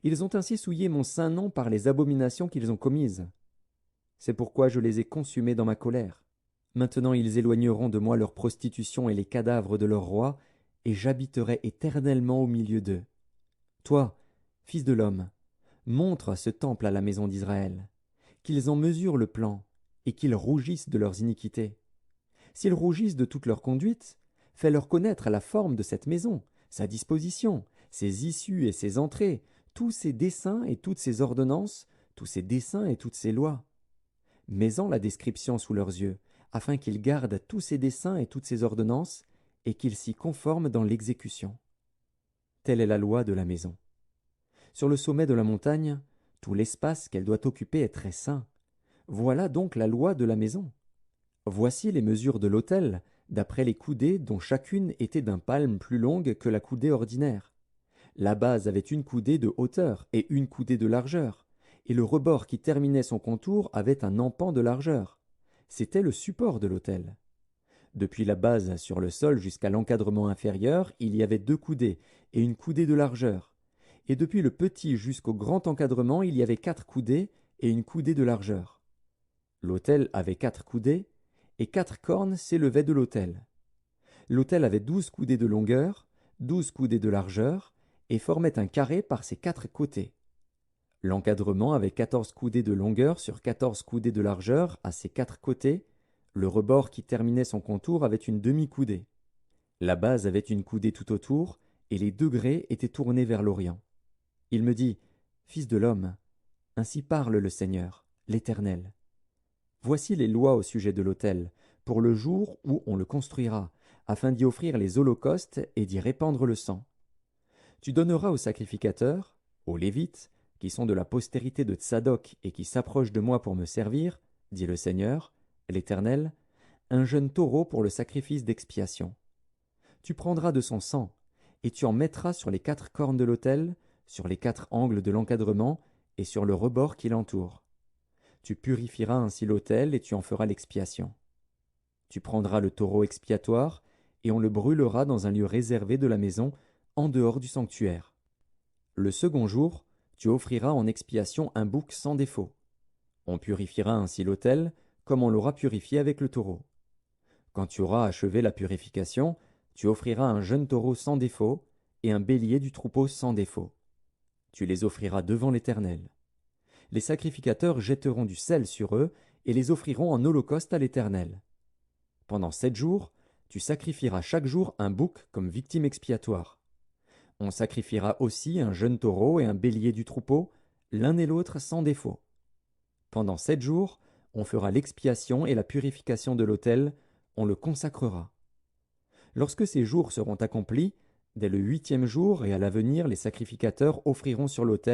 Ils ont ainsi souillé mon saint nom par les abominations qu'ils ont commises. C'est pourquoi je les ai consumés dans ma colère. Maintenant ils éloigneront de moi leur prostitution et les cadavres de leurs rois, et j'habiterai éternellement au milieu d'eux. Toi, fils de l'homme, montre ce temple à la maison d'Israël, qu'ils en mesurent le plan, et qu'ils rougissent de leurs iniquités. S'ils rougissent de toute leur conduite, fais-leur connaître la forme de cette maison, sa disposition, ses issues et ses entrées, tous ses desseins et toutes ses ordonnances, tous ses desseins et toutes ses lois. Mets-en la description sous leurs yeux, afin qu'ils gardent tous ses desseins et toutes ses ordonnances, et qu'ils s'y conforment dans l'exécution. Telle est la loi de la maison. Sur le sommet de la montagne, tout l'espace qu'elle doit occuper est très saint. Voilà donc la loi de la maison. Voici les mesures de l'autel, d'après les coudées dont chacune était d'un palme plus longue que la coudée ordinaire. La base avait une coudée de hauteur et une coudée de largeur, et le rebord qui terminait son contour avait un empan de largeur. C'était le support de l'autel. Depuis la base sur le sol jusqu'à l'encadrement inférieur, il y avait 2 coudées et une coudée de largeur. Et depuis le petit jusqu'au grand encadrement, il y avait 4 coudées et une coudée de largeur. L'autel avait 4 coudées, et 4 cornes s'élevaient de l'autel. L'autel avait 12 coudées de longueur, 12 coudées de largeur, et formait un carré par ses 4 côtés. L'encadrement avait 14 coudées de longueur sur 14 coudées de largeur à ses 4 côtés. Le rebord qui terminait son contour avait une demi-coudée. La base avait une coudée tout autour, et les degrés étaient tournés vers l'Orient. Il me dit, Fils de l'homme, ainsi parle le Seigneur, l'Éternel. Voici les lois au sujet de l'autel, pour le jour où on le construira, afin d'y offrir les holocaustes et d'y répandre le sang. Tu donneras aux sacrificateurs, aux Lévites, qui sont de la postérité de Tsadok et qui s'approchent de moi pour me servir, dit le Seigneur, l'Éternel, un jeune taureau pour le sacrifice d'expiation. Tu prendras de son sang, et tu en mettras sur les 4 cornes de l'autel, sur les 4 angles de l'encadrement, et sur le rebord qui l'entoure. Tu purifieras ainsi l'autel, et tu en feras l'expiation. Tu prendras le taureau expiatoire, et on le brûlera dans un lieu réservé de la maison, en dehors du sanctuaire. Le second jour, tu offriras en expiation un bouc sans défaut. On purifiera ainsi l'autel, comme on l'aura purifié avec le taureau. Quand tu auras achevé la purification, tu offriras un jeune taureau sans défaut, et un bélier du troupeau sans défaut. Tu les offriras devant l'Éternel. Les sacrificateurs jetteront du sel sur eux, et les offriront en holocauste à l'Éternel. Pendant 7 jours, tu sacrifieras chaque jour un bouc comme victime expiatoire. On sacrifiera aussi un jeune taureau et un bélier du troupeau, l'un et l'autre sans défaut. Pendant 7 jours, on fera l'expiation et la purification de l'autel, on le consacrera. Lorsque ces jours seront accomplis, dès le 8e jour et à l'avenir, les sacrificateurs offriront sur l'autel